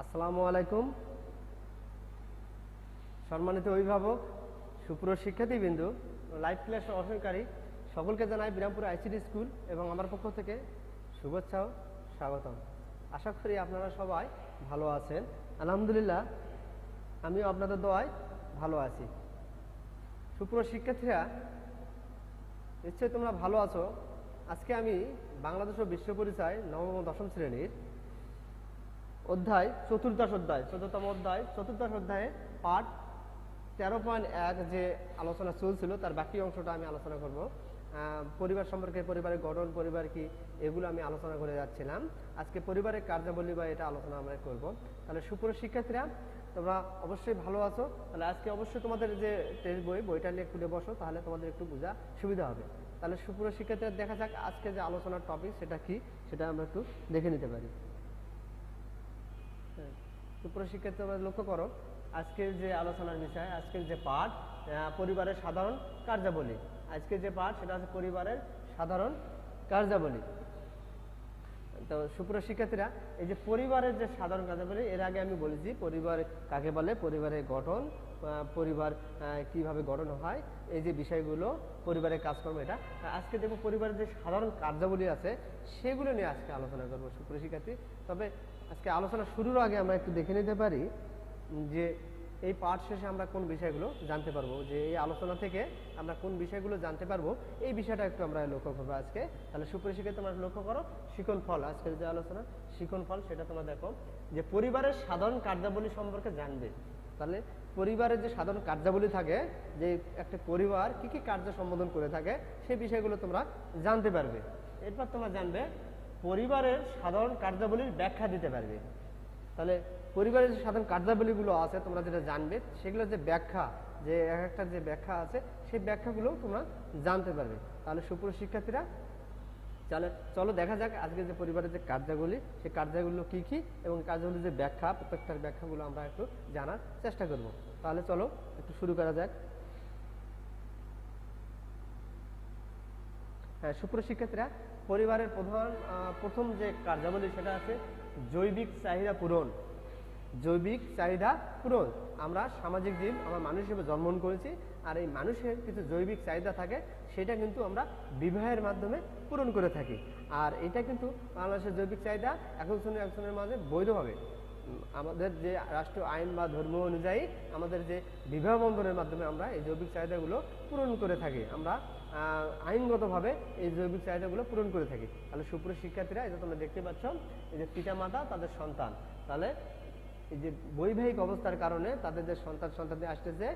আসসালামু আলাইকুম। সম্মানিত অভিভাবক, সুপ্রিয় শিক্ষার্থীবৃন্দ, লাইভ ক্লাস অংশগ্রহণকারী সকলকে জানাই বিরামপুর আইসিডি স্কুল এবং আমার পক্ষ থেকে শুভেচ্ছা ও স্বাগতম। আশা করি আপনারা সবাই ভালো আছেন। আলহামদুলিল্লাহ, আমিও আপনাদের দোয়ায় ভালো আছি। সুপ্রিয় শিক্ষার্থীরা, নিশ্চয়ই তোমরা ভালো আছো। আজকে আমি বাংলাদেশ ও বিশ্ব পরিচয় নবম ও দশম শ্রেণীর চতুর্দশ অধ্যায়ে পাঠ 13.1 যে আলোচনা চলছিল তার বাকি অংশটা আমি আলোচনা করব। পরিবার সম্পর্কে, পরিবারের গঠন, পরিবার কি, এগুলো আমি আলোচনা করে যাচ্ছিলাম। আজকে পরিবারের কার্যাবলী বা এটা আলোচনা আমরা করব। তাহলে সুপ্রিয় শিক্ষার্থীরা, তোমরা অবশ্যই ভালো আছো। তাহলে আজকে অবশ্যই তোমাদের যে টেস্ট বইটা নিয়ে খুলে বসো, তাহলে তোমাদের একটু বোঝা সুবিধা হবে। তাহলে সুপ্রিয় শিক্ষার্থীরা, দেখা যাক আজকে যে আলোচনার টপিক সেটা কি, সেটা আমরা একটু দেখে নিতে পারি। সুপ্রিয় শিক্ষার্থী, তোমরা লক্ষ্য করো, আজকের যে আলোচনার বিষয়, আজকের যে পাঠ পরিবারের সাধারণ কার্যাবলী। আজকের যে পাঠ সেটা হচ্ছে পরিবারের সাধারণ কার্যাবলী। তো সুপ্রিয় শিক্ষার্থীরা, এই যে পরিবারের যে সাধারণ কার্যাবলী, এর আগে আমি বলেছি পরিবার কাকে বলে, পরিবারের গঠন, পরিবার কিভাবে গঠন হয়, এই যে বিষয়গুলো, পরিবারের কাজকর্ম, এটা আজকে দেখব পরিবারের যে সাধারণ কার্যাবলী আছে সেগুলো নিয়ে আজকে আলোচনা করবো সুপ্রিয় শিক্ষার্থী। তবে আজকে আলোচনা শুরুর আগে আমরা একটু দেখে নিতে পারি যে এই পাঠ শেষে আমরা কোন বিষয়গুলো জানতে পারবো, যে এই আলোচনা থেকে আমরা কোন বিষয়গুলো জানতে পারবো, এই বিষয়টা একটু আমরা লক্ষ্য করবো আজকে। তাহলে সুপ্রিয় শিক্ষার্থী, তোমরা লক্ষ্য করো শিখন ফল, আজকের যে আলোচনা শিখন ফল, সেটা তোমরা দেখো যে পরিবারের সাধারণ কার্যাবলী সম্পর্কে জানবে। তাহলে পরিবারের যে সাধারণ কার্যাবলী থাকে, যে একটা পরিবার কি কি কার্য সম্বোধন করে থাকে, সেই বিষয়গুলো তোমরা জানতে পারবে। এরপর তোমরা জানবে পরিবারের সাধারণ কার্যাবলীর ব্যাখ্যা দিতে পারবে। তাহলে পরিবারের যে সাধারণ কার্যাবলীগুলো আছে তোমরা যেটা জানবে, সেগুলোর যে ব্যাখ্যা, যে এক একটা যে ব্যাখ্যা আছে, সেই ব্যাখ্যাগুলো তোমরা জানতে পারবে। তাহলে সুপ্রিয় শিক্ষার্থীরা, চলো দেখা যাক আজকে যে পরিবারের যে কার্যাবলী, সেই কার্যগুলো কি কি এবং কার্যগুলির যে ব্যাখ্যা, প্রত্যেকটার ব্যাখ্যাগুলো আমরা একটু জানার চেষ্টা করব। তাহলে চলো একটু শুরু করা যাক। হ্যাঁ সুপ্রিয় শিক্ষার্থীরা, পরিবারের প্রথম যে কার্যাবলী সেটা আছে জৈবিক চাহিদা পূরণ। জৈবিক চাহিদা পূরণ। আমরা সামাজিক জীব, আমরা মানুষ হিসেবে জন্মগ্রহণ করেছি, আর এই মানুষের কিছু জৈবিক চাহিদা থাকে, সেটা কিন্তু আমরা বিবাহের মাধ্যমে পূরণ করে থাকি। আর এটা কিন্তু বাংলাদেশের জৈবিক চাহিদা একজনের মাঝে বৈধভাবে, আমাদের যে রাষ্ট্রীয় আইন বা ধর্ম অনুযায়ী আমাদের যে বিবাহ বন্ধনের মাধ্যমে আমরা এই জৈবিক চাহিদাগুলো পূরণ করে থাকি। আমরা আইনগতভাবে এই জৈবিক চাহিদাগুলো পূরণ করে থাকি। তাহলে সুপ্রিয় শিক্ষার্থীরা, এটা তোমরা দেখতে পাচ্ছ, এই যে পিতা মাতা তাদের সন্তান, তাহলে এই যে বৈবাহিক অবস্থার কারণে তাদের যে সন্তানদের আসতেছে,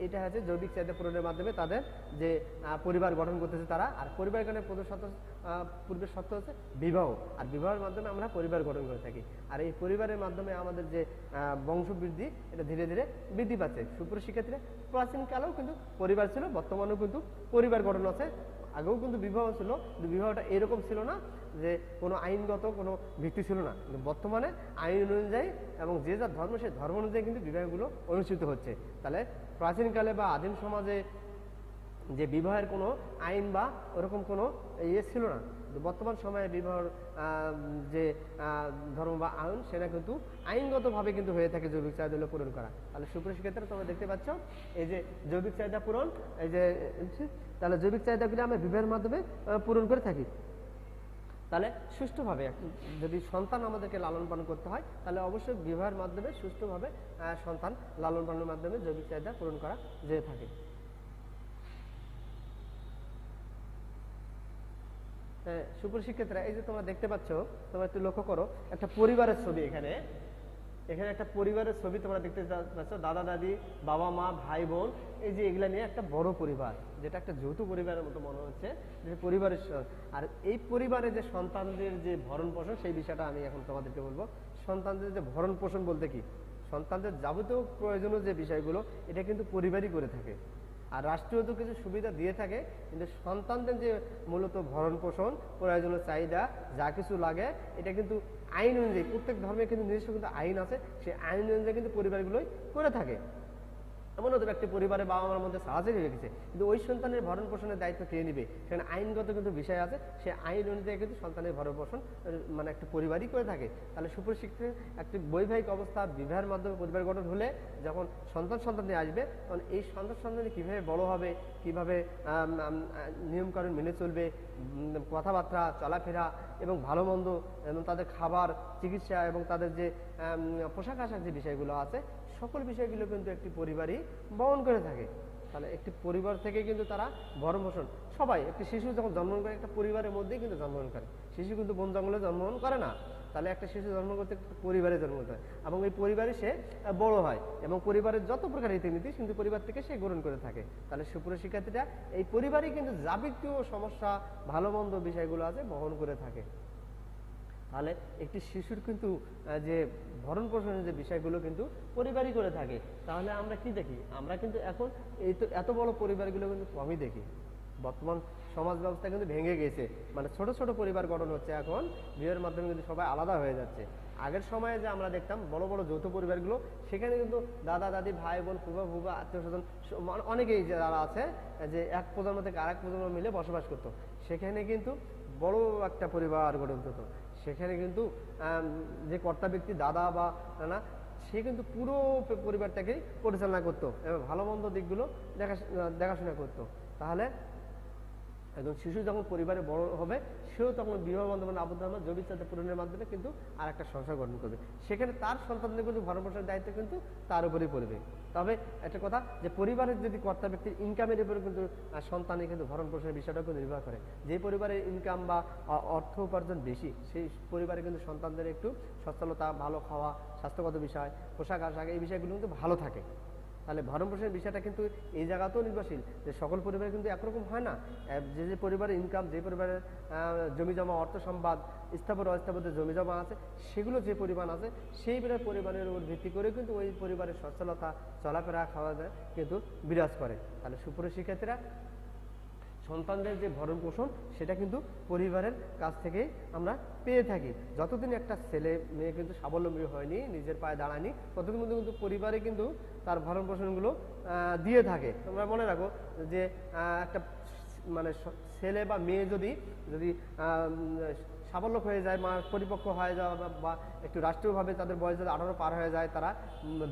এটা হচ্ছে জৈবিক চাহিদা পূরণের মাধ্যমে তাদের যে পরিবার গঠন করতেছে তারা। আর পরিবার গঠনের পূর্বের শর্ত হচ্ছে বিবাহ, আর বিবাহের মাধ্যমে আমরা পরিবার গঠন করে থাকি। আর এই পরিবারের মাধ্যমে আমাদের যে বংশবৃদ্ধি, এটা ধীরে ধীরে বৃদ্ধি পাচ্ছে। সুপ্রিয় শিক্ষার্থীরা, প্রাচীনকালেও কিন্তু পরিবার ছিল, বর্তমানেও কিন্তু পরিবার গঠন আছে। আগেও কিন্তু বিবাহ ছিল, কিন্তু বিবাহটা এরকম ছিল না যে কোনো আইনগত কোনো ভিত্তি ছিল না, কিন্তু বর্তমানে আইন অনুযায়ী এবং যে যার ধর্ম, সেই ধর্ম অনুযায়ী কিন্তু বিবাহগুলো অনুষ্ঠিত হচ্ছে। তাহলে প্রাচীনকালে বা আদিম সমাজে যে বিবাহের কোনো আইন বা ওরকম কোনো ইয়ে ছিল না, বর্তমান সময়ে বিবাহের যে ধর্ম বা আইন, সেটা কিন্তু আইনগতভাবে কিন্তু হয়ে থাকে জৈবিক চাহিদাগুলো পূরণ করা। তাহলে সুপ্রিয় শিক্ষার্থীরা, তোমরা দেখতে পাচ্ছ এই যে জৈবিক চাহিদা পূরণ, এই যে তাহলে জৈবিক চাহিদাগুলি আমরা বিবাহের মাধ্যমে পূরণ করে থাকি। তাহলে সুষ্ঠুভাবে যদি সন্তান আমাদেরকে লালন পালন করতে হয়, তাহলে অবশ্যই বিবাহের মাধ্যমে সুষ্ঠুভাবে সন্তান লালন পালনের মাধ্যমে জৈবিক চাহিদা পূরণ করা যেতে থাকে। সুপ্রিয় শিক্ষার্থীরা, এই যে তোমরা দেখতে পাচ্ছ, তোমরা একটু লক্ষ্য করো, একটা পরিবারের ছবি, এখানে একটা পরিবারের ছবি তোমরা দেখতে পাচ্ছ, দাদা দাদি, বাবা মা, ভাই বোন, এই যে এগুলা নিয়ে একটা বড় পরিবার, যেটা একটা যৌথ পরিবারের মতো মনে হচ্ছে, যে পরিবারের। আর এই পরিবারে যে সন্তানদের যে ভরণ পোষণ, সেই বিষয়টা আমি এখন তোমাদেরকে বলবো। সন্তানদের যে ভরণ পোষণ বলতে কি, সন্তানদের যাবতীয় প্রয়োজনীয় যে বিষয়গুলো, এটা কিন্তু পরিবারই করে থাকে। আর রাষ্ট্রীয় তো কিছু সুবিধা দিয়ে থাকে, কিন্তু সন্তানদের যে মূলত ভরণ পোষণ, প্রয়োজনীয় চাহিদা, যা কিছু লাগে, এটা কিন্তু আইন অনুযায়ী, প্রত্যেক ধর্মে কিন্তু নিজস্ব কিন্তু আইন আছে, সেই আইন অনুযায়ী কিন্তু পরিবারগুলোই করে থাকে। এমন হতে একটি পরিবারে বাবা মার মধ্যে সাহায্য রেখেছে, কিন্তু ওই সন্তানের ভরণ পোষণের দায়িত্ব কে নিবে, সেখানে আইনগত কিন্তু বিষয় আছে, সে আইন অনুযায়ী কিন্তু সন্তানের ভরণ পোষণ মানে একটা পরিবারই করে থাকে। তাহলে সুপ্রশিক্ষিত একটি বৈবাহিক অবস্থা বিবাহের মাধ্যমে পরিবার গঠন হলে যখন সন্তান আসবে, তখন এই সন্তান কীভাবে বড় হবে, কীভাবে নিয়মকানুন মেনে চলবে, কথাবার্তা চলাফেরা এবং ভালো মন্দ এবং তাদের খাবার, চিকিৎসা এবং তাদের যে পোশাক আশাক যে বিষয়গুলো আছে, সকল বিষয়গুলো কিন্তু একটি পরিবারই বহন করে থাকে। তাহলে একটি পরিবার থেকে কিন্তু তারা ভরণ পোষণ, সবাই একটি শিশু যখন জন্মগ্রহণ করে একটা পরিবারের মধ্যেই কিন্তু জন্মগ্রহণ করে। শিশু কিন্তু বন জঙ্গলে জন্মগ্রহণ করে না। তাহলে একটা শিশু জন্ম করতে পরিবারে জন্ম হয় এবং এই পরিবারে সে বড় হয় এবং পরিবারের যত প্রকার রীতিনীতি কিন্তু পরিবার থেকে সে গ্রহণ করে থাকে। তাহলে সুপ্রিয় শিক্ষার্থীরা, এই পরিবারই কিন্তু যাবতীয় সমস্যা, ভালো মন্দ বিষয়গুলো আছে বহন করে থাকে। তাহলে একটি শিশুর কিন্তু যে ভরণ পোষণের যে বিষয়গুলো কিন্তু পরিবারই করে থাকে। তাহলে আমরা কি দেখি, আমরা কিন্তু এখন এই তো এত বড় পরিবারগুলো কিন্তু কমই দেখি। বর্তমান সমাজ ব্যবস্থা কিন্তু ভেঙে গেছে, মানে ছোট ছোট পরিবার গঠন হচ্ছে, এখন বিয়ের মাধ্যমে কিন্তু সবাই আলাদা হয়ে যাচ্ছে। আগের সময়ে যে আমরা দেখতাম বড় বড় যৌথ পরিবারগুলো, সেখানে কিন্তু দাদা দাদি, ভাই বোন, ফুফা আত্মীয় স্বজন অনেকেই যারা আছে যে এক প্রজন্ম থেকে আরেক প্রজন্ম মিলে বসবাস করতো, সেখানে কিন্তু বড় একটা পরিবার গঠন হতো। সেখানে কিন্তু যে কর্তা ব্যক্তি দাদা বা নানা, সে কিন্তু পুরো পরিবারটাকেই পরিচালনা করতো এবং ভালো মন্দ দিকগুলো দেখাশোনা করতো। তাহলে একজন শিশু যখন পরিবারে বড় হবে, সেও তখন বিবাহ বন্ধনে আবদ্ধ হবে, জৈবিক চাহিদা পূরণের মাধ্যমে কিন্তু আর একটা সংসার গঠন করবে। সেখানে তার সন্তানদের কিন্তু ভরণ পোষণের দায়িত্ব কিন্তু তার উপরেই পড়বে। তবে একটা কথা, যে পরিবারের যদি কর্তা ব্যক্তির ইনকামের উপরে কিন্তু সন্তানের কিন্তু ভরণ পোষণের বিষয়টা কিন্তু নির্ভর করে। যে পরিবারের ইনকাম বা অর্থ উপার্জন বেশি, সেই পরিবারে কিন্তু সন্তানদের একটু সচ্ছলতা, ভালো খাওয়া, স্বাস্থ্যগত বিষয়, পোশাক আশাক, এই বিষয়গুলো কিন্তু ভালো থাকে। তাহলে ভরণ পোষণের বিষয়টা কিন্তু এই জায়গাতেও নির্ভরশীল, যে সকল পরিবারে কিন্তু একরকম হয় না। যে পরিবারের ইনকাম, যে পরিবারের জমি জমা, অর্থ সম্পদ, স্থাবর অস্থাবর জমি জমা আছে, সেগুলো যে পরিমাণ আছে, সেই পরিবারের উপর ভিত্তি করে কিন্তু ওই পরিবারের সচ্ছলতা, চলাফেরা, খাওয়া দাওয়া কিন্তু বিরাজ করে। তাহলে সুপ্রিয় শিক্ষার্থীরা, সন্তানদের যে ভরণ পোষণ, সেটা কিন্তু পরিবারের কাছ থেকেই আমরা পেয়ে থাকি। যতদিন একটা ছেলে মেয়ে কিন্তু স্বাবলম্বী হয়নি, নিজের পায়ে দাঁড়ায়নি, ততদিন কিন্তু পরিবারে কিন্তু তার ভরণ পোষণগুলো দিয়ে থাকে। তোমরা মনে রাখো যে একটা মানে ছেলে বা মেয়ে যদি সাবলক হয়ে যায়, পরিপক্ক হয়ে যাওয়া বা একটু রাষ্ট্রীয়ভাবে তাদের বয়স যদি 18 পার হয়ে যায়, তারা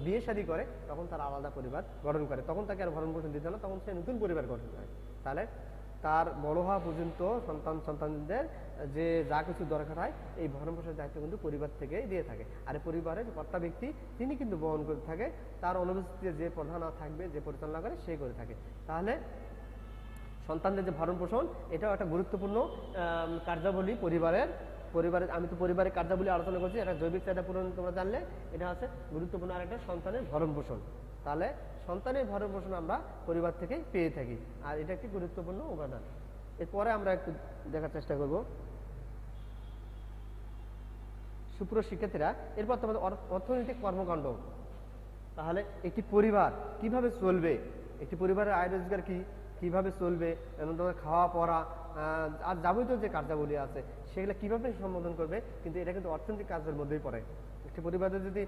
বিয়ে শাদী করে, তখন তারা আলাদা পরিবার গঠন করে। তখন তাকে আর ভরণ পোষণ দিতে না, তখন সে নতুন পরিবার গঠন করে। তাহলে তার বড় হওয়া পর্যন্ত সন্তানদের যে যা কিছু দরকার হয়, এই ভরণ পোষণের দায়িত্ব কিন্তু পরিবার থেকেই দিয়ে থাকে। আর পরিবারের কর্তা ব্যক্তি তিনি কিন্তু বহন করে থাকে, তার অনুপস্থিতিতে যে প্রধান থাকবে, যে পরিচালনা করে, সে করে থাকে। তাহলে সন্তানদের যে ভরণ পোষণ, এটাও একটা গুরুত্বপূর্ণ কার্যাবলী পরিবারের। আমি তো পরিবারের কার্যাবলী আলোচনা করছি, এটা জৈবিক চাহিদা পূরণ তোমরা জানলে, এটা হচ্ছে গুরুত্বপূর্ণ আর একটা সন্তানের ভরণ পোষণ। তাহলে সন্তানের ভরণ পোষণ আমরা পরিবার থেকে পেয়ে থাকি, আর এটা একটি গুরুত্বপূর্ণ উপাদান। এরপরে আমরা একটু দেখার চেষ্টা করব সুপ্রিয় শিক্ষার্থীরা, এরপর তোমাদের অর্থনৈতিক কর্মকাণ্ড। তাহলে একটি পরিবার কিভাবে চলবে, একটি পরিবারের আয় রোজগার কিভাবে চলবে এবং তোমাদের খাওয়া পড়া আর যাবতীয় যে কার্যাবলী আছে, সেগুলো কিভাবে সম্বোধন করবে, কিন্তু এটা কিন্তু অর্থনৈতিক কাজের মধ্যেই পড়ে। একটি পরিবারের যদি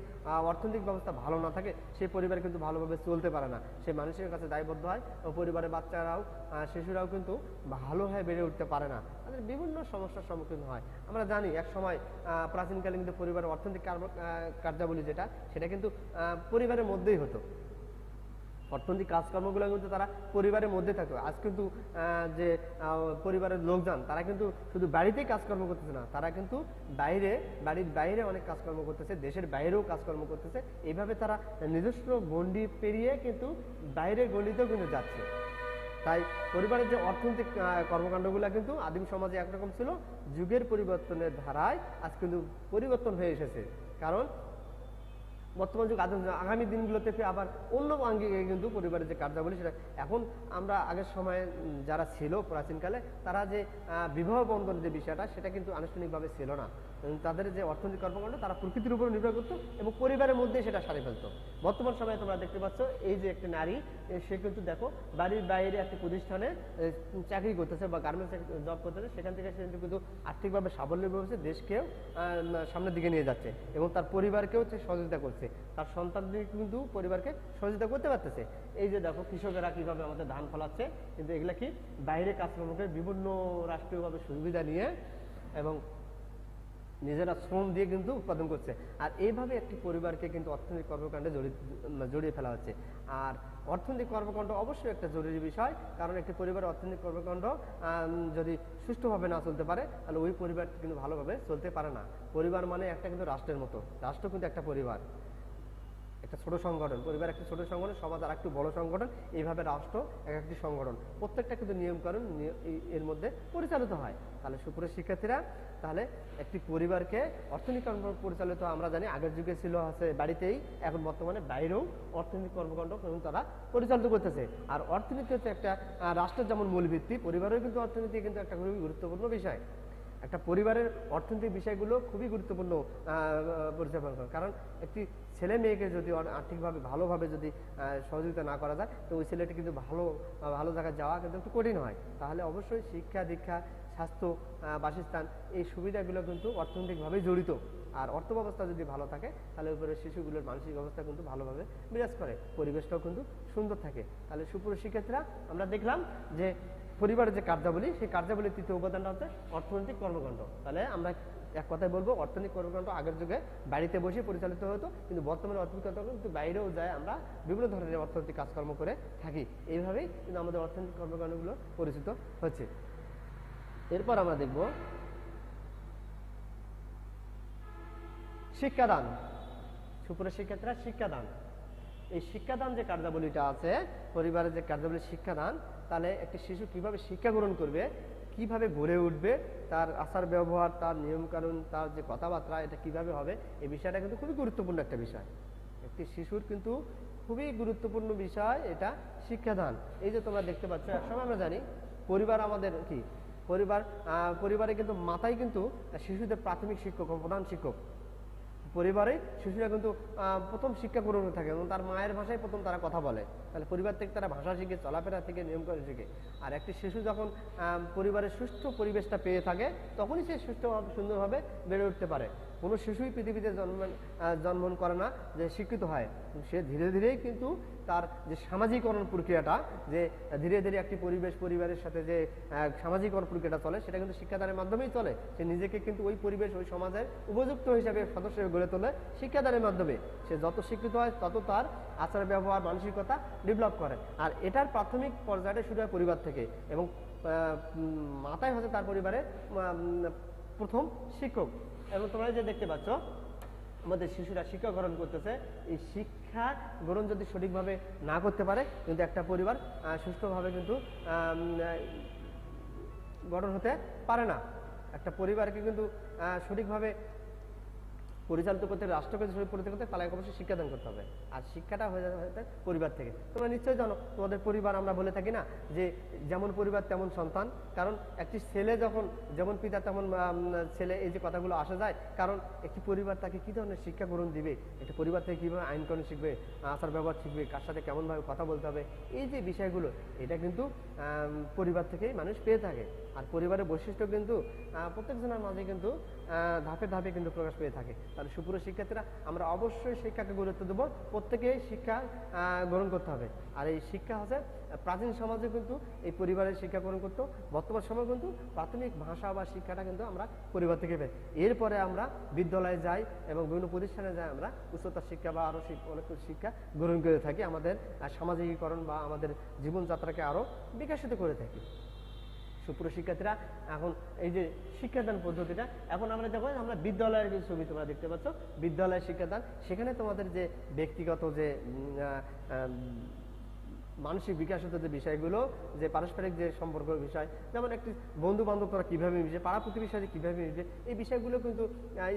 অর্থনৈতিক ব্যবস্থা ভালো না থাকে, সেই পরিবার কিন্তু ভালোভাবে চলতে পারে না, সে মানুষের কাছে দায়বদ্ধ হয়, ও পরিবারের বাচ্চারাও, শিশুরাও কিন্তু ভালোভাবে বেড়ে উঠতে পারে না, তাদের বিভিন্ন সমস্যার সম্মুখীন হয়। আমরা জানি এক সময় প্রাচীনকালে কিন্তু পরিবারের অর্থনৈতিক কার্যাবলী যেটা, সেটা কিন্তু পরিবারের মধ্যেই হতো। অর্থনৈতিক কাজকর্মগুলো কিন্তু তারা পরিবারের মধ্যে থাকতো। আজ কিন্তু যে পরিবারের লোকজন, তারা কিন্তু শুধু বাড়িতেই কাজকর্ম করতেছে না, তারা কিন্তু বাড়ির বাইরে অনেক কাজকর্ম করতেছে, দেশের বাইরেও কাজকর্ম করতেছে। এইভাবে তারা নিজস্ব গণ্ডি পেরিয়ে কিন্তু বাইরের গলিতেও কিন্তু যাচ্ছে। তাই পরিবারের যে অর্থনৈতিক কর্মকাণ্ডগুলো কিন্তু আদিম সমাজে একরকম ছিল, যুগের পরিবর্তনের ধারায় আজ কিন্তু পরিবর্তন হয়ে এসেছে। কারণ বর্তমান যুগ আগামী দিনগুলোতে আবার অন্য আঙ্গিকে কিন্তু পরিবারের যে কার্যাবলী, সেটা এখন আমরা আগের সময়ে যারা ছিল প্রাচীনকালে, তারা যে বিবাহ বন্ধনের যে বিষয়টা, সেটা কিন্তু আনুষ্ঠানিকভাবে ছিল না। তাদের যে অর্থনৈতিক কর্মকাণ্ড, তারা প্রকৃতির উপর নির্ভর করতো এবং পরিবারের মধ্যে সেটা সারি ফেলতো। বর্তমান সময়ে তোমরা দেখতে পাচ্ছ, এই যে একটি নারী, সে কিন্তু দেখো বাড়ির বাইরে একটি প্রতিষ্ঠানে চাকরি করতেছে বা গার্মেন্টস জব করতেছে, সেখান থেকে সে কিন্তু আর্থিকভাবে স্বাবলম্বী হচ্ছে, দেশকেও সামনের দিকে নিয়ে যাচ্ছে এবং তার পরিবারকেও সহযোগিতা করছে। থাকছে, তার সন্তানদের কিন্তু পরিবারকে সহযোগিতা করতে পারতেছে। এই যে দেখো কৃষকেরা কিভাবে আমাদের ধান ফলাচ্ছে, কিন্তু এগুলা কি বাইরে কাজকর্ম করে বিভিন্ন রাষ্ট্রীয়ভাবে সুবিধা নিয়ে এবং নিজেরা শ্রম দিয়ে কিন্তু উৎপাদন করছে। আর এইভাবে একটি পরিবারকে কিন্তু অর্থনৈতিক কর্মকাণ্ডে জড়িয়ে ফেলা হচ্ছে। আর অর্থনৈতিক কর্মকাণ্ড অবশ্যই একটা জরুরি বিষয়, কারণ একটি পরিবারের অর্থনৈতিক কর্মকাণ্ড যদি সুষ্ঠুভাবে না চলতে পারে তাহলে ওই পরিবার কিন্তু ভালোভাবে চলতে পারে না। পরিবার মানে একটা কিন্তু রাষ্ট্রের মতো, রাষ্ট্র কিন্তু একটা পরিবার, একটা ছোট সংগঠন। পরিবার একটা ছোট সংগঠন, সমাজ আর একটু বড় সংগঠন, এইভাবে রাষ্ট্র এক একটি সংগঠন, প্রত্যেকটা কিন্তু নিয়মকানুন এর মধ্যে পরিচালিত হয়। তাহলে সুপ্রিয় শিক্ষার্থীরা, তাহলে একটি পরিবারকে অর্থনৈতিক কর্মকাণ্ড পরিচালিত আমরা জানি আগের যুগে ছিল হচ্ছে বাড়িতেই, এখন বর্তমানে বাইরেও অর্থনৈতিক কর্মকাণ্ড তারা পরিচালিত করতেছে। আর অর্থনীতি হচ্ছে একটা রাষ্ট্রের যেমন মূল ভিত্তি, পরিবারেও কিন্তু অর্থনীতি কিন্তু একটা খুবই গুরুত্বপূর্ণ বিষয়। একটা পরিবারের অর্থনৈতিক বিষয়গুলো খুবই গুরুত্বপূর্ণ পরিচালনা করে, কারণ একটি ছেলে মেয়েকে যদি আর্থিকভাবে ভালোভাবে যদি সহযোগিতা না করা যায়, তো ওই ছেলেটি কিন্তু ভালো জায়গায় যাওয়া কিন্তু একটু কঠিন হয়। তাহলে অবশ্যই শিক্ষা দীক্ষা স্বাস্থ্য বাসস্থান এই সুবিধাগুলো কিন্তু অর্থনৈতিকভাবে জড়িত। আর অর্থ ব্যবস্থা যদি ভালো থাকে তাহলে উপরে শিশুগুলোর মানসিক অবস্থা কিন্তু ভালোভাবে বিরাজ করে, পরিবেশটাও কিন্তু সুন্দর থাকে। তাহলে সুপ্রিয় শিক্ষার্থীরা, আমরা দেখলাম যে পরিবারের যে কার্যাবলী, সেই কার্যাবলীর তৃতীয় উপাদানটা হচ্ছে অর্থনৈতিক কর্মকাণ্ড। তাহলে আমরা এক কথায় বলবো, অর্থনৈতিক কর্মকাণ্ড আগের যুগে বাড়িতে বসে পরিচালিত হতো, কিন্তু বর্তমানে অর্থনৈতিক কর্মকাণ্ড কিন্তু বাইরেও যায়, আমরা বিভিন্ন ধরনের অর্থনৈতিক কাজকর্ম করে থাকি। এইভাবেই কিন্তু আমাদের অর্থনৈতিক কর্মকাণ্ডগুলো পরিচিত হচ্ছে। এরপর আমরা দেখব শিক্ষাদান। সুপ্রিয় শিক্ষার্থীরা, শিক্ষাদান, এই শিক্ষাদান যে কার্যাবলীটা আছে, পরিবারের যে কার্যাবলী শিক্ষাদান, তাহলে একটি শিশু কিভাবে শিক্ষা গ্রহণ করবে, কিভাবে গড়ে উঠবে, তার আচার ব্যবহার, তার নিয়মকানুন, তার যে কথাবার্তা, এটা কিভাবে হবে, এই বিষয়টা কিন্তু খুবই গুরুত্বপূর্ণ একটা বিষয়। একটি শিশুর কিন্তু খুবই গুরুত্বপূর্ণ বিষয় এটা শিক্ষাদান। এই যে তোমরা দেখতে পাচ্ছ, একসময় আমরা জানি পরিবার আমাদের কি, পরিবারে কিন্তু মাতাই কিন্তু শিশুদের প্রাথমিক শিক্ষক ও প্রধান শিক্ষক। পরিবারে শিশুরা কিন্তু প্রথম শিক্ষা গ্রহণ থাকে এবং তার মায়ের ভাষায় প্রথম তারা কথা বলে। তাহলে পরিবার থেকে তারা ভাষা শিখে, চলাফেরা থেকে, নিয়মকানুন শিখে। আর একটি শিশু যখন পরিবারের সুষ্ঠু পরিবেশটা পেয়ে থাকে, তখনই সে সুষ্ঠুভাবে সুন্দরভাবে বেড়ে উঠতে পারে। কোনো শিশুই পৃথিবীতে জন্মগ্রহণ করে না যে শিক্ষিত হয়, সে ধীরে ধীরেই কিন্তু তার যে সামাজিকরণ প্রক্রিয়াটা, যে ধীরে ধীরে একটি পরিবারের সাথে যে সামাজিকরণ প্রক্রিয়াটা চলে, সেটা কিন্তু শিক্ষাদানের মাধ্যমেই চলে। সে নিজেকে কিন্তু ওই পরিবেশ, ওই সমাজের উপযুক্ত হিসাবে সদস্য গড়ে তোলে শিক্ষাদানের মাধ্যমে। সে যত শিক্ষিত হয় তত তার আচার ব্যবহার, মানসিকতা ডেভেলপ করে। আর এটার প্রাথমিক পর্যায়ে শুরু হয় পরিবার থেকে, এবং মাতাই হচ্ছে তার পরিবারের প্রথম শিক্ষক। এবং তোমরা যে দেখতে পাচ্ছ আমাদের শিশুরা শিক্ষা গ্রহণ করতেছে, এই শিক্ষা গ্রহণ যদি সঠিকভাবে না করতে পারে, কিন্তু একটা পরিবার সুষ্ঠুভাবে কিন্তু গঠন হতে পারে না। একটা পরিবারকে কিন্তু সঠিকভাবে পরিচালিত করতে, রাষ্ট্রকে পরিচালিত করতে, তাহলে অবশ্যই শিক্ষাদান করতে হবে। আর শিক্ষাটা হয়ে যাবে পরিবার থেকে। তোমরা নিশ্চয়ই জানো, তোমাদের পরিবার আমরা বলে থাকি না যে যেমন পরিবার তেমন সন্তান। কারণ একটি ছেলে যখন যেমন পিতা তেমন ছেলে, এই যে কথাগুলো আসা যায়, কারণ একটি পরিবার তাকে কি ধরনের শিক্ষা গ্রহণ দিবে, একটা পরিবার থেকে কীভাবে আইন কানুন শিখবে, আচার ব্যবহার শিখবে, কার সাথে কেমনভাবে কথা বলতে হবে, এই যে বিষয়গুলো, এটা কিন্তু পরিবার থেকেই মানুষ পেয়ে থাকে। আর পরিবারের বৈশিষ্ট্য কিন্তু প্রত্যেকজনের মাঝে কিন্তু ধাপে ধাপে কিন্তু প্রকাশ পেয়ে থাকে। তাহলে সুপ্রিয় শিক্ষার্থীরা, আমরা অবশ্যই শিক্ষাকে গুরুত্ব দেবো, প্রত্যেকেই শিক্ষা গ্রহণ করতে হবে। আর এই শিক্ষা হচ্ছে প্রাচীন সমাজে কিন্তু এই পরিবারের শিক্ষা গ্রহণ করতো, বর্তমান সময় কিন্তু প্রাথমিক ভাষা বা শিক্ষাটা কিন্তু আমরা পরিবার থেকে পাই। এরপরে আমরা বিদ্যালয়ে যাই এবং বিভিন্ন প্রতিষ্ঠানে যাই, আমরা উচ্চতর শিক্ষা বা আরও অনেক শিক্ষা গ্রহণ করে থাকি, আমাদের সামাজিকীকরণ বা আমাদের জীবনযাত্রাকে আরও বিকশিত করে থাকি। সুপ্রিয় শিক্ষার্থীরা, এখন এই যে শিক্ষাদান পদ্ধতিটা, এখন আমরা দেখো আমরা বিদ্যালয়ের যে ছবি তোমরা দেখতে পাচ্ছ, বিদ্যালয়ের শিক্ষাদান, সেখানে তোমাদের যে ব্যক্তিগত যে মানসিক বিকাশিত যে বিষয়গুলো, যে পারস্পরিক যে সম্পর্ক বিষয়, যেমন একটি বন্ধু বান্ধব তোরা কীভাবে মিশে, পাড়া প্রতিবেশীর সাথে কীভাবে মিশে, এই বিষয়গুলো কিন্তু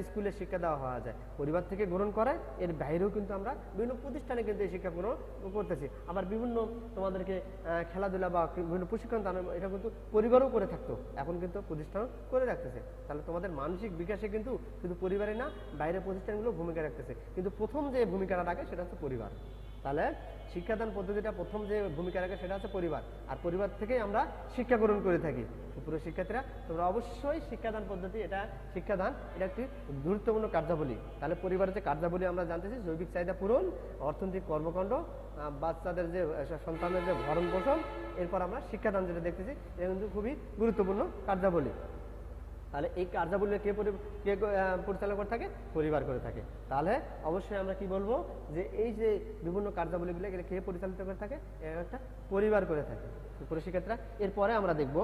স্কুলে শিক্ষা দেওয়া হওয়া যায়, পরিবার থেকে গ্রহণ করে। এর বাইরেও কিন্তু আমরা বিভিন্ন প্রতিষ্ঠানে কিন্তু এই শিক্ষা গ্রহণ করতেছি। আবার বিভিন্ন তোমাদেরকে খেলাধুলা বা বিভিন্ন প্রশিক্ষণ দান, এটা কিন্তু পরিবারও করে থাকতো, এখন কিন্তু প্রতিষ্ঠান করে রাখতেছে। তাহলে তোমাদের মানসিক বিকাশে কিন্তু শুধু পরিবারে না, বাইরের প্রতিষ্ঠানগুলো ভূমিকা রাখতেছে, কিন্তু প্রথম যে ভূমিকাটা রাখে সেটা হচ্ছে পরিবার। তাহলে শিক্ষাদান পদ্ধতিটা প্রথম যে ভূমিকা রাখে সেটা হচ্ছে পরিবার, আর পরিবার থেকেই আমরা শিক্ষা গ্রহণ করে থাকি। সুপ্রিয় শিক্ষার্থীরা, তোমরা অবশ্যই শিক্ষাদান পদ্ধতি, এটা শিক্ষাদান এটা একটি গুরুত্বপূর্ণ কার্যাবলী। তাহলে পরিবারের যে কার্যাবলী আমরা জানতেছি, জৈবিক চাহিদা পূরণ, অর্থনৈতিক কর্মকাণ্ড, বাচ্চাদের যে সন্তানের যে ভরণ পোষণ, এরপর আমরা শিক্ষাদান যেটা দেখতেছি, এটা কিন্তু খুবই গুরুত্বপূর্ণ কার্যাবলী। তাহলে এই কার্যাবলী কে পরিচালনা করে থাকে? পরিবার করে থাকে। তাহলে অবশ্যই আমরা কি বলবো যে এই যে বিভিন্ন কার্যাবলীগুলো এগুলো কে পরিচালিত করে থাকে? একটা পরিবার করে থাকে। সুপ্রিয় শিক্ষার্থীরা, এরপরে আমরা দেখব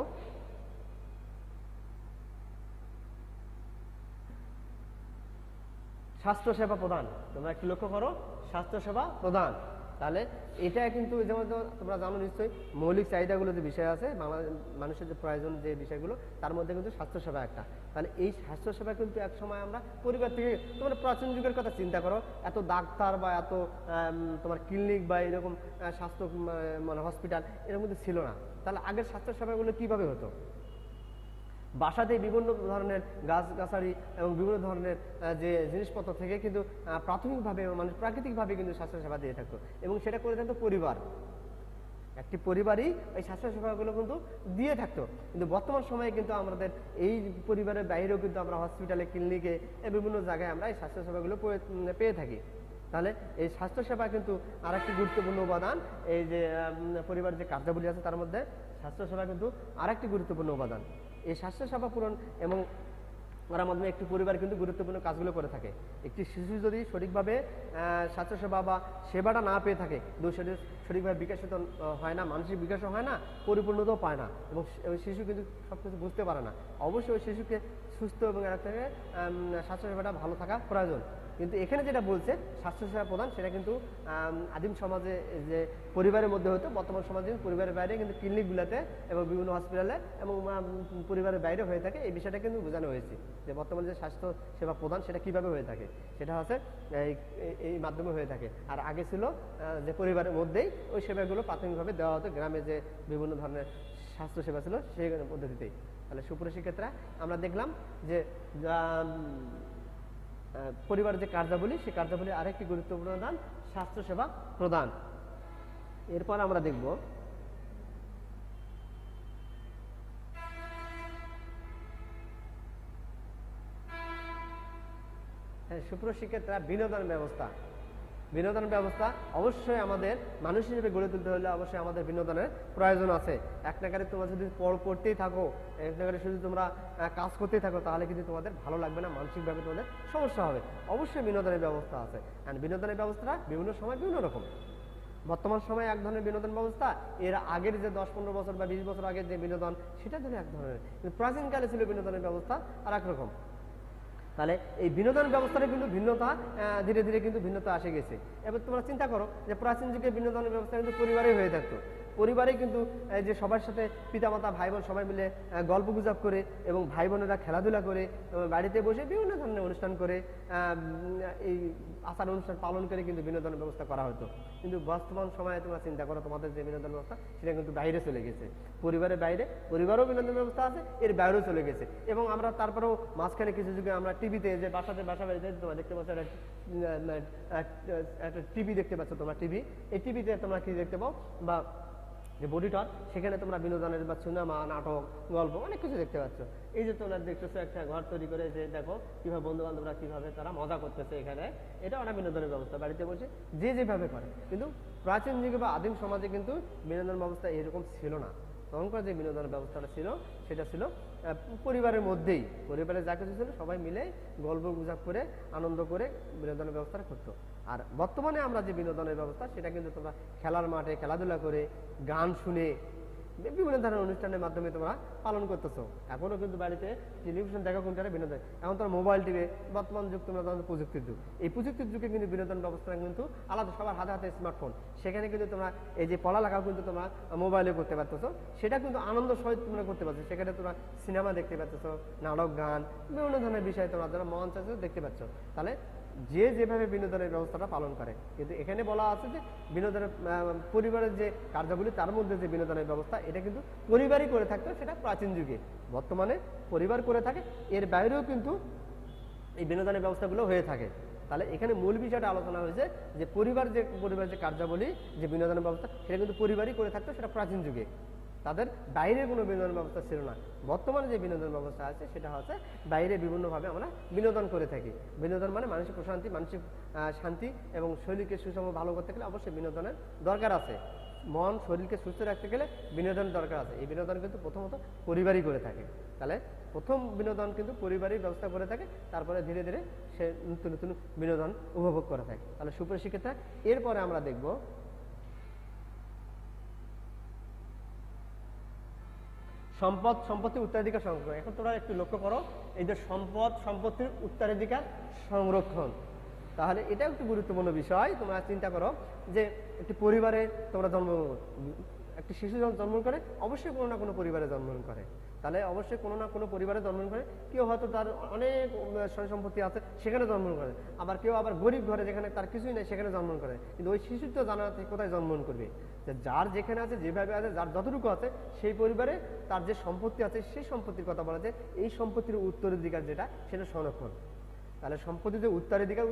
স্বাস্থ্যসেবা প্রদান। তোমরা একটু লক্ষ্য করো, স্বাস্থ্যসেবা প্রদান। তাহলে এটা কিন্তু যেমন তোমরা জানো নিশ্চয়ই, মৌলিক চাহিদাগুলো যে বিষয় আছে, মানুষের যে প্রয়োজন যে বিষয়গুলো, তার মধ্যে কিন্তু স্বাস্থ্যসেবা একটা। তাহলে এই স্বাস্থ্যসেবা কিন্তু এক সময় আমরা পরিবার থেকে, তোমরা প্রাচীন যুগের কথা চিন্তা করো, এত ডাক্তার বা এত তোমার ক্লিনিক বা এরকম স্বাস্থ্য মানে হসপিটাল এর মধ্যে ছিল না। তাহলে আগের স্বাস্থ্যসেবাগুলো কিভাবে হতো? বাসাতেই বিভিন্ন ধরনের গাছগাছালি এবং বিভিন্ন ধরনের যে জিনিসপত্র থেকে কিন্তু প্রাথমিকভাবে মানে প্রাকৃতিকভাবে কিন্তু স্বাস্থ্যসেবা দিয়ে থাকতো, এবং সেটা করে থাকতো পরিবার। একটি পরিবারই এই স্বাস্থ্যসেবাগুলো কিন্তু দিয়ে থাকতো। কিন্তু বর্তমান সময়ে কিন্তু আমাদের এই পরিবারের বাইরেও কিন্তু আমরা হসপিটালে, ক্লিনিকে, বিভিন্ন জায়গায় আমরা এই স্বাস্থ্যসেবাগুলো পেয়ে থাকি। তাহলে এই স্বাস্থ্যসেবা কিন্তু আরেকটি গুরুত্বপূর্ণ উপাদান। এই যে পরিবারের যে কার্যাবলী আছে তার মধ্যে স্বাস্থ্যসেবা কিন্তু আরেকটি গুরুত্বপূর্ণ উপাদান। এই স্বাস্থ্যসেবা পূরণ এবং করার মাধ্যমে একটি পরিবার কিন্তু গুরুত্বপূর্ণ কাজগুলো করে থাকে। একটি শিশু যদি সঠিকভাবে স্বাস্থ্যসেবা বা সেবাটা না পেয়ে থাকে, সঠিকভাবে বিকশিত হয় না, মানসিক বিকাশও হয় না, পরিপূর্ণতাও পায় না, এবং ওই শিশু কিন্তু সব কিছু বুঝতে পারে না। অবশ্যই ওই শিশুকে সুস্থ এবং স্বাস্থ্যসেবাটা ভালো থাকা প্রয়োজন। কিন্তু এখানে যেটা বলছে স্বাস্থ্যসেবা প্রদান, সেটা কিন্তু আদিম সমাজে যে পরিবারের মধ্যে হতো, বর্তমান সমাজে পরিবারের বাইরে কিন্তু ক্লিনিকগুলোতে এবং বিভিন্ন হসপিটালে এবং পরিবারের বাইরে হয়ে থাকে। এই বিষয়টা কিন্তু বোঝানো হয়েছে যে বর্তমানে যে স্বাস্থ্য সেবা প্রদান সেটা কিভাবে হয়ে থাকে, সেটা হচ্ছে এই মাধ্যমে হয়ে থাকে। আর আগে ছিল যে পরিবারের মধ্যেই ওই সেবাগুলো প্রাথমিকভাবে দেওয়া হতো, গ্রামে যে বিভিন্ন ধরনের স্বাস্থ্যসেবা ছিল সেই পদ্ধতিতেই। তাহলে সুপ্রিয় শিক্ষার্থীরা, আমরা দেখলাম যে পরিবারের যে কার্যাবলী, সেই কার্যাবলী আরেকটি গুরুত্বপূর্ণ দান স্বাস্থ্যসেবা প্রদান। এরপর আমরা দেখব সুপ্রিয় শিক্ষার্থীরা, বিনোদন ব্যবস্থা। বিনোদন ব্যবস্থা অবশ্যই আমাদের মানুষ হিসেবে গড়ে তুলতে হলে অবশ্যই আমাদের বিনোদনের প্রয়োজন আছে। এক নাগারে তোমরা যদি পড়তেই থাকো, এক নাগারে শুধু তোমরা কাজ করতেই থাকো, তাহলে কিন্তু তোমাদের ভালো লাগবে না, মানসিকভাবে তোমাদের সমস্যা হবে। অবশ্যই বিনোদনের ব্যবস্থা আছে, আর বিনোদনের ব্যবস্থাটা বিভিন্ন সময় বিভিন্ন রকম। বর্তমান সময়ে এক ধরনের বিনোদন ব্যবস্থা, এর আগের যে 10-15 বছর বা 20 বছর আগের যে বিনোদন, সেটা ধরে এক ধরনের। কিন্তু প্রাচীনকালে ছিল বিনোদনের ব্যবস্থা আর এক রকম। তাহলে এই বিনোদন ব্যবস্থাটা কিন্তু ভিন্নতা, ধীরে ধীরে কিন্তু ভিন্নতা আসে গেছে। এবার তোমরা চিন্তা করো যে প্রাচীন যুগে বিনোদনের ব্যবস্থা কিন্তু পরিবারেই হয়ে থাকতো। পরিবারে কিন্তু যে সবার সাথে পিতামাতা, ভাই বোন সবাই মিলে গল্প গুজব করে এবং ভাই বোনেরা খেলাধুলা করে বাড়িতে বসে বিভিন্ন ধরনের অনুষ্ঠান করে, এই আচার অনুষ্ঠান পালন করে কিন্তু বিনোদনের ব্যবস্থা করা হতো। কিন্তু বর্তমান সময়ে তোমরা চিন্তা করো, তোমাদের যে বিনোদন ব্যবস্থা সেটা কিন্তু বাইরে চলে গেছে। পরিবারের বাইরে, পরিবারও বিনোদন ব্যবস্থা আছে, এর বাইরেও চলে গেছে। এবং আমরা তারপরেও মাঝখানে কিছু যুগে আমরা টিভিতে, যে বাসা বাড়িতে তোমরা দেখতে পাচ্ছ একটা টিভি দেখতে পাচ্ছ, তোমরা টিভি, এই টিভিতে তোমরা কি দেখতে পাও, বা যে মনিটর, সেখানে তোমরা বিনোদনের বা সিনেমা, নাটক, গল্প অনেক কিছু দেখতে পাচ্ছ। এই যে তোমরা দেখতেছো একটা ঘর তৈরি করে, যে দেখো কিভাবে বন্ধু বান্ধবরা কিভাবে তারা মজা করতেছে এখানে, এটা অনেক বিনোদনের ব্যবস্থা, বাড়িতে বসে যে যেভাবে করে। কিন্তু প্রাচীন যুগে বা আদিম সমাজে কিন্তু বিনোদন ব্যবস্থা এরকম ছিল না। তখনকার যে বিনোদনের ব্যবস্থাটা ছিল সেটা ছিল পরিবারের মধ্যেই, পরিবারে যা কিছু ছিল সবাই মিলে গল্প গুজব করে আনন্দ করে বিনোদনের ব্যবস্থাটা করতো। আর বর্তমানে আমরা যে বিনোদনের ব্যবস্থা, সেটা কিন্তু তোমরা খেলার মাঠে খেলাধুলা করে, গান শুনে, বিভিন্ন ধরনের অনুষ্ঠানের মাধ্যমে তোমরা পালন করতেছো। এখনো কিন্তু বাড়িতে টেলিভিশন দেখা কোনটা বিনোদন, এখন তোমরা মোবাইল টিভি, বর্তমান যুগ তোমরা প্রযুক্তির যুগ। এই প্রযুক্তির যুগে কিন্তু বিনোদন ব্যবস্থা কিন্তু আলাদা, সবার হাতে হাতে স্মার্টফোন। সেখানে কিন্তু তোমরা এই যে পড়ালেখাও কিন্তু তোমরা মোবাইলে করতে পারতেছো, সেটা কিন্তু আনন্দ সহিত তোমরা করতে পারছো। সেখানে তোমরা সিনেমা দেখতে পাচ্ছো, নাটক, গান, বিভিন্ন ধরনের বিষয় তোমরা যারা মন চাচ্ছে দেখতে পাচ্ছ। তাহলে যে যেভাবে বিনোদনের ব্যবস্থাটা পালন করে, কিন্তু এখানে বলা আছে যে বিনোদনের পরিবারের যে কার্যাবলী, তার মধ্যে যে বিনোদনের ব্যবস্থা, এটা কিন্তু পরিবারই করে থাকতো, সেটা প্রাচীন যুগে। বর্তমানে পরিবার করে থাকে, এর বাইরেও কিন্তু এই বিনোদনের ব্যবস্থাগুলো হয়ে থাকে। তাহলে এখানে মূল বিষয়টা আলোচনা হয়েছে যে পরিবারের যে কার্যাবলী, যে বিনোদনের ব্যবস্থা, সেটা কিন্তু পরিবারই করে থাকতো, সেটা প্রাচীন যুগে। তাদের বাইরের কোনো বিনোদন ব্যবস্থা ছিল না। বর্তমানে যে বিনোদন ব্যবস্থা আছে সেটা হচ্ছে বাইরে বিভিন্নভাবে আমরা বিনোদন করে থাকি। বিনোদন মানে মানসিক প্রশান্তি, মানসিক শান্তি এবং শরীরকে সুষম ভালো করতে গেলে অবশ্যই বিনোদনের দরকার আছে। মন শরীরকে সুস্থ রাখতে গেলে বিনোদনের দরকার আছে। এই বিনোদন কিন্তু প্রথমত পরিবারই করে থাকে। তাহলে প্রথম বিনোদন কিন্তু পরিবারই ব্যবস্থা করে থাকে, তারপরে ধীরে ধীরে সে নতুন নতুন বিনোদন উপভোগ করে থাকে। তাহলে সুপ্রিয় শিক্ষার্থীরা, এরপরে আমরা দেখব সম্পত্তি উত্তরাধিকার সংরক্ষণ। এখন তোমরা একটু লক্ষ্য করো, এই যে সম্পত্তির উত্তরাধিকার সংরক্ষণ, তাহলে এটা একটু গুরুত্বপূর্ণ বিষয়। তোমরা চিন্তা করো যে একটি পরিবারে তোমরা একটি শিশু যখন জন্ম করে, অবশ্যই কোনো না কোনো পরিবারে জন্মগ্রহণ করে। তাহলে অবশ্যই কোনো না কোনো পরিবারে জন্মগ্রহণ করে। কেউ হয়তো তার অনেক সয় সম্পত্তি আছে, সেখানে জন্মগ্রহণ করে। আবার কেউ আবার গরিব ঘরে, যেখানে তার কিছুই নেই, সেখানে জন্মগ্রহণ করে। কিন্তু ওই শিশু তো জানা আছে কোথায় জন্মগ্রহণ করবে। যে যার যেখানে আছে, যেভাবে আছে, যার যতটুকু আছে, সেই পরিবারে তার যে সম্পত্তি আছে, সেই সম্পত্তির কথা বলা যায়। এই সম্পত্তির উত্তরাধিকার যেটা, সেটা সংরক্ষণ। তাহলে সম্পত্তিতে উত্তরাধিকার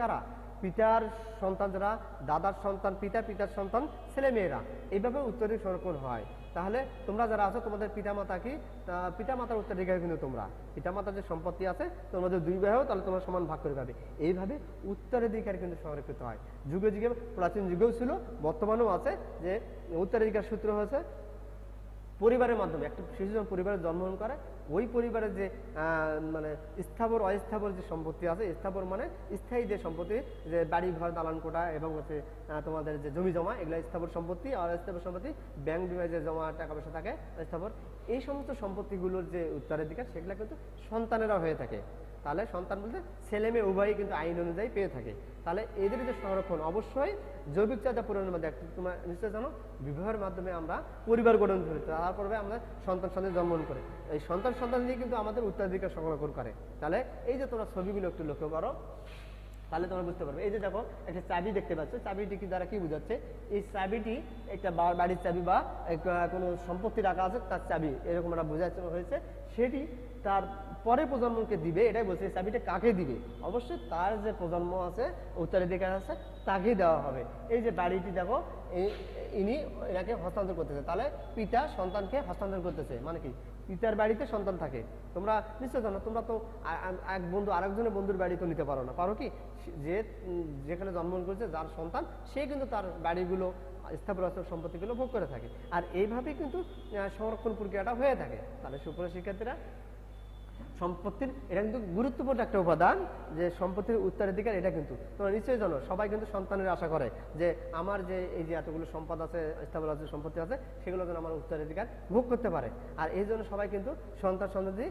কারা? পিতার সন্তান যারা, দাদার সন্তান পিতা, পিতার সন্তান ছেলে মেয়েরা, এইভাবে উত্তরাধিকার সংরক্ষণ হয়। তাহলে তোমরা যারা আছো, তোমাদের পিতামাতা কি? পিতামাতার উত্তরাধিকার কিন্তু তোমরা, পিতামাতার যে সম্পত্তি আছে তোমাদের দুই ভাই হোক, তাহলে তোমরা সমান ভাগ করে পাবে। এইভাবে উত্তরাধিকার কিন্তু সংরক্ষিত হয়। যুগে যুগে, প্রাচীন যুগেও ছিল, বর্তমানেও আছে, যে উত্তরাধিকার সূত্র হয়েছে পরিবারের মাধ্যমে। একটা শিশু যখন পরিবারে জন্মগ্রহণ করে, ওই পরিবারের যে মানে স্থাবর অস্থাবর যে সম্পত্তি আছে, স্থাবর মানে স্থায়ী যে সম্পত্তি, যে বাড়ি ঘর দালান কোটা এবং হচ্ছে তোমাদের যে জমি জমা, এগুলো স্থাবর সম্পত্তি। আর অস্থাবর সম্পত্তি ব্যাংক বিভাগে যে জমা টাকা পয়সা থাকে, স্থাবর। এই সমস্ত সম্পত্তিগুলোর যে উত্তরাধিকার, সেগুলো কিন্তু সন্তানেরা হয়ে থাকে। তাহলে সন্তান বলতে ছেলে মেয়ে উভয়ই কিন্তু আইন অনুযায়ী পেয়ে থাকে। তাহলে এদের যে সংরক্ষণ অবশ্যই জৈবিক চাহিদা পূরণের মধ্যে। তোমরা নিশ্চয় জানো, বিবাহের মাধ্যমে আমরা পরিবার গঠন করি, তারপরে আমরা সন্তান জন্মগ্রহণ করে এই সন্তান দিয়ে কিন্তু আমাদের উত্তরাধিকার সংরক্ষণ করে। তাহলে এই যে তোমরা ছবিগুলো একটু লক্ষ্য করো, তাহলে তোমরা বুঝতে পারবে। এই যে দেখো, একটা চাবি দেখতে পাচ্ছ, চাবিটি কি দ্বারা কি বোঝাচ্ছে? এই চাবিটি একটা বাড়ির চাবি বা কোনো সম্পত্তি রাখা আছে তার চাবি, এরকম একটা বোঝানো হয়েছে। সেটি তার পরে প্রজন্মকে দিবে, এটাই বলছে। চাবিটা কাকে দিবে? অবশ্যই তার যে প্রজন্ম আছে, উত্তরাধিকার আছে, তাকেই দেওয়া হবে। এই যে বাড়িটি দেখো, ইনি এনাকে হস্তান্তর করতেছে। তাহলে পিতা সন্তানকে হস্তান্তর করতেছে, মানে কি? পিতার বাড়িতে সন্তান থাকে। তোমরা নিশ্চয় জানো, তোমরা তো এক বন্ধু আরেকজনের বন্ধুর বাড়ি তো নিতে পারো না, পারো কি? যেখানে জন্মগ্রহণ করেছে যার সন্তান, সে কিন্তু তার বাড়িগুলো, স্থাবর সম্পত্তিগুলো ভোগ করে থাকে। আর এইভাবেই কিন্তু সংরক্ষণ প্রক্রিয়াটা হয়ে থাকে। তাহলে সুপ্রিয় শিক্ষার্থীরা, সম্পত্তির এটা কিন্তু গুরুত্বপূর্ণ একটা উপাদান, যে সম্পত্তির উত্তরাধিকার। এটা কিন্তু তোমরা নিশ্চয়ই জানো, সবাই কিন্তু সন্তানের আশা করে যে আমার যে এই যে এতগুলো সম্পদ আছে, স্থাবর সম্পত্তি আছে, সেগুলো যেন আমার উত্তরাধিকার ভোগ করতে পারে। আর এই জন্য সবাই কিন্তু সন্ততি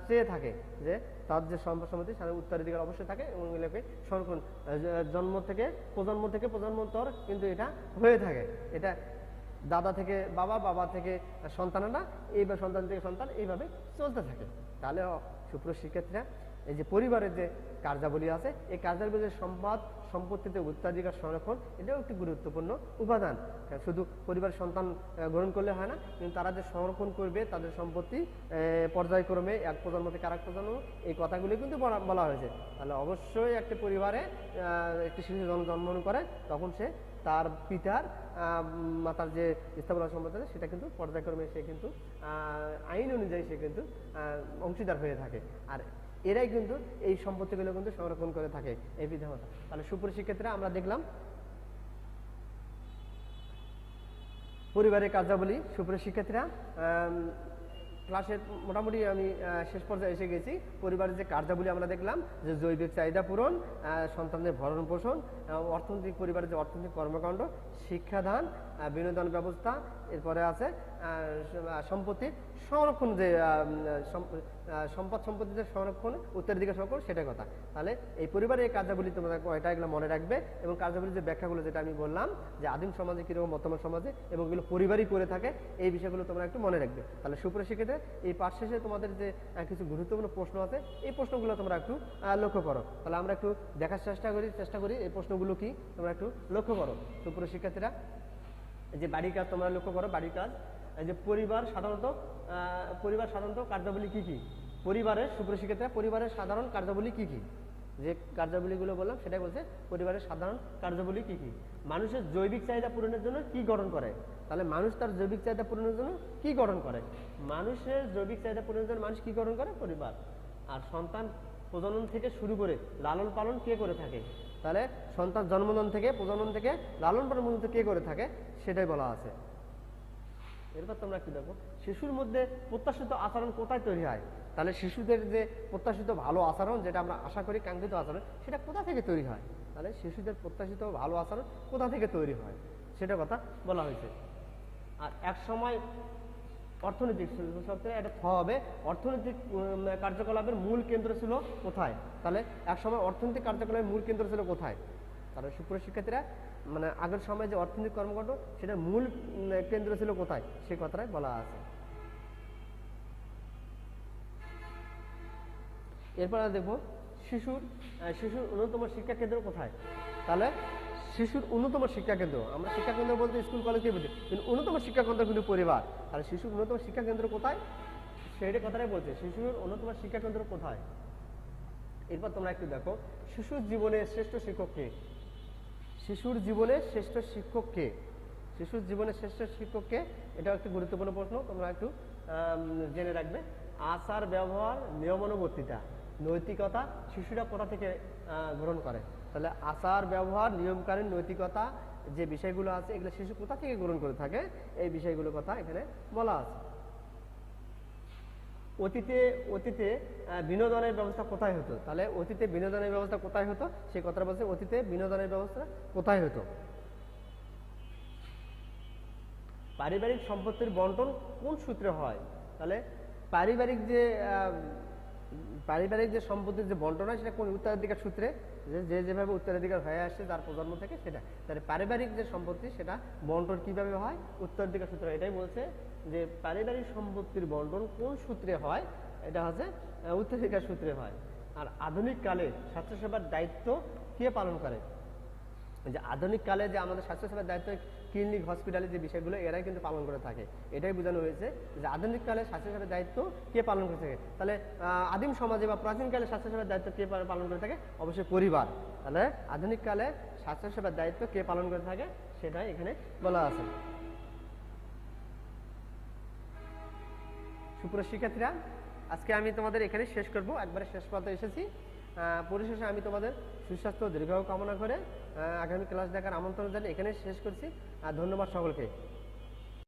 চেয়ে থাকে যে তার যে সম্পত্তি, তার উত্তরাধিকার অবশ্যই থাকে। এবং এগুলোকে সংরক্ষণ জন্ম থেকে প্রজন্মোত্তর কিন্তু এটা হয়ে থাকে। এটা দাদা থেকে বাবা, বাবা থেকে সন্তানেরা, এইভাবে সন্তান থেকে সন্তান, এইভাবে চলতে থাকে। তাহলে সুপ্রিয় শিক্ষার্থীরা, এই যে পরিবারের যে কার্যাবলী আছে, এই কার্যাবলীর সম্পত্তিতে উত্তরাধিকার সংরক্ষণ, এটাও একটি গুরুত্বপূর্ণ উপাদান। শুধু পরিবারের সন্তান গ্রহণ করলে হয় না, কিন্তু তারা যে সংরক্ষণ করবে তাদের সম্পত্তি পর্যায়ক্রমে এক প্রজন্ম থেকে আরেক প্রজন্ম, এই কথাগুলি কিন্তু বলা হয়েছে। তাহলে অবশ্যই একটি পরিবারে একটি শিশু জন্মগ্রহণ করে, তখন সে তার পিতার মাতার যে স্থাবর সম্পত্তি আছে, সেটা কিন্তু পর্যায়ক্রমে সে কিন্তু আইন অনুযায়ী সে কিন্তু অংশীদার হয়ে থাকে। আর এরাই কিন্তু এই সম্পত্তিগুলো কিন্তু সংরক্ষণ করে থাকে, এই পিতামাতা। তাহলে সুপ্রিয় শিক্ষার্থীরা, আমরা দেখলাম পরিবারের কার্যাবলী। সুপ্রিয় শিক্ষার্থীরা, ক্লাসের মোটামুটি আমি শেষ পর্যায়ে এসে গেছি। পরিবারের যে কার্যাবলী আমরা দেখলাম, যে জৈবিক চাহিদা পূরণ, সন্তানদের ভরণ পোষণ, অর্থনৈতিক পরিবারের যে অর্থনৈতিক কর্মকাণ্ড, শিক্ষাদান, বিনোদন ব্যবস্থা, এরপরে আছে সম্পত্তির সংরক্ষণ, যে সম্পত্তিদের সংরক্ষণ, উত্তরাধিকার সংরক্ষণ, সেটার কথা। তাহলে এই পরিবারের এই কার্যাবলী তোমরা কয়টা, এগুলো মনে রাখবে। এবং কার্যাবলীর যে ব্যাখ্যাগুলো, যেটা আমি বললাম যে আদিম সমাজে কীরকম, বর্তমান সমাজে, এবং এগুলো পরিবারই করে থাকে, এই বিষয়গুলো তোমরা একটু মনে রাখবে। তাহলে সুপ্রিয় শিক্ষার্থীরা, এই পাঠ শেষে তোমাদের যে কিছু গুরুত্বপূর্ণ প্রশ্ন আছে, এই প্রশ্নগুলো তোমরা একটু লক্ষ্য করো। তাহলে আমরা একটু দেখার চেষ্টা করি এই প্রশ্নগুলো কি, তোমরা একটু লক্ষ্য করো। সুপ্রিয় শিক্ষার্থীরা, এই যে বাড়ির কাজ তোমরা লক্ষ্য করো। বাড়ির কাজ, এই যে পরিবার সাধারণত কার্যাবলী কি কি? পরিবারের, সুপ্রিয় শিক্ষার্থীরা, পরিবারের সাধারণ কার্যাবলী কি কি? যে কার্যাবলীগুলো বললাম সেটাই বলছে পরিবারের সাধারণ কার্যাবলী কি কি। মানুষের জৈবিক চাহিদা পূরণের জন্য কি গঠন করে, তাহলে মানুষ তার জৈবিক চাহিদা পূরণের জন্য কি গঠন করে, মানুষের জৈবিক চাহিদা পূরণের জন্য মানুষ কি গঠন করে, পরিবার। আর সন্তান প্রজনন থেকে শুরু করে লালন পালন কে করে থাকে, তাহলে সন্তান জন্মদান থেকে প্রজনন থেকে লালন পালন পর্যন্ত কে করে থাকে সেটাই বলা আছে। এরপর তোমরা কি দেখো, শিশুর মধ্যে প্রত্যাশিত আচরণ কোথায় তৈরি হয়, তাহলে শিশুদের যে প্রত্যাশিত ভালো আচরণ, যেটা আমরা আশা করি কাঙ্ক্ষিত আচরণ, সেটা কোথা থেকে তৈরি হয়, তাহলে শিশুদের প্রত্যাশিত ভালো আচরণ কোথা থেকে তৈরি হয় সেটা কথা বলা হয়েছে। আর এক সময় অর্থনৈতিক এটা হবে অর্থনৈতিক কার্যকলাপের মূল কেন্দ্র ছিল কোথায়, তাহলে এক সময় অর্থনৈতিক কার্যকলাপের মূল কেন্দ্র ছিল কোথায়, তাহলে সুপ্রিয় শিক্ষার্থীরা মানে আগের সময় যে অর্থনৈতিক কর্মকাণ্ড সেটার মূল কেন্দ্র ছিল কোথায় সেই কথাটাই বলা আছে। এরপর দেখবো শিশুর অন্যতম শিক্ষা কেন্দ্র কোথায়, তাহলে শিশুর অন্যতম শিক্ষা কেন্দ্র, আমরা শিক্ষা কেন্দ্র বলতে স্কুল কলেজকে বুঝি, কিন্তু অন্যতম শিক্ষা কেন্দ্র কিন্তু পরিবার। তাহলে শিশুর অন্যতম শিক্ষা কেন্দ্র কোথায় সেই কথাটাই বলছে, শিশুর অন্যতম শিক্ষা কেন্দ্র কোথায়। এরপর তোমরা একটু দেখো শিশুর জীবনের শ্রেষ্ঠ শিক্ষক কে, শিশুর জীবনের শ্রেষ্ঠ শিক্ষক কে, শিশুর জীবনের শ্রেষ্ঠ শিক্ষক কে, এটাও একটি গুরুত্বপূর্ণ প্রশ্ন, তোমরা একটু জেনে রাখবে। আচার ব্যবহার নিয়মানুবর্তিতা নৈতিকতা শিশুরা কোথা থেকে গ্রহণ করে, তাহলে আচার ব্যবহার নিয়মকানুন নৈতিকতা যে বিষয়গুলো আছে এগুলো শিশু কোথা থেকে গ্রহণ করে থাকে এই বিষয়গুলোর কথা এখানে বলা আছে। অতীতে বিনোদনের ব্যবস্থা কোথায় হতো, তাহলে অতীতে বিনোদনের ব্যবস্থা কোথায় হতো সেই কথাটা বলছে, অতীতে বিনোদনের ব্যবস্থা কোথায় হতো। পারিবারিক সম্পত্তির বন্টন কোন সূত্রে হয়, তাহলে পারিবারিক যে সম্পত্তির যে বন্টন হয় সেটা কোন উত্তরাধিকার সূত্রে, যেভাবে উত্তরাধিকার হয়ে আসছে তার প্রজন্ম থেকে সেটা, তাহলে পারিবারিক যে সম্পত্তি সেটা বন্টন কিভাবে হয়, উত্তরাধিকার সূত্রে। এটাই বলছে যে পারিবারিক সম্পত্তির বন্টন কোন সূত্রে হয়, এটা হচ্ছে উত্তরাধিকার সূত্রে হয়। আর আধুনিক কালে স্বাস্থ্যসেবার দায়িত্ব কে পালন করে, যে আধুনিক কালে যে আমাদের স্বাস্থ্যসেবার দায়িত্ব ক্লিনিক হসপিটালে যে বিষয়গুলো এরাই কিন্তু পালন করে থাকে, এটাই বোঝানো হয়েছে যে আধুনিক কালে স্বাস্থ্যসেবার দায়িত্ব কে পালন করে থাকে। তাহলে আদিম সমাজে বা প্রাচীনকালে স্বাস্থ্যসেবার দায়িত্ব কে পালন করে থাকে, অবশ্যই পরিবার। তাহলে আধুনিক কালে স্বাস্থ্যসেবার দায়িত্ব কে পালন করে থাকে সেটাই এখানে বলা আছে। সুপ্রিয় শিক্ষার্থীরা, আজকে আমি তোমাদের এখানে শেষ করব, একবারে শেষ পর্যায়ে এসেছি। পরিশেষে আমি তোমাদের সুস্বাস্থ্য দীর্ঘায়ু কামনা করে আগামী ক্লাস দেখার আমন্ত্রণ জানিয়ে এখানে শেষ করছি। ধন্যবাদ সকলকে।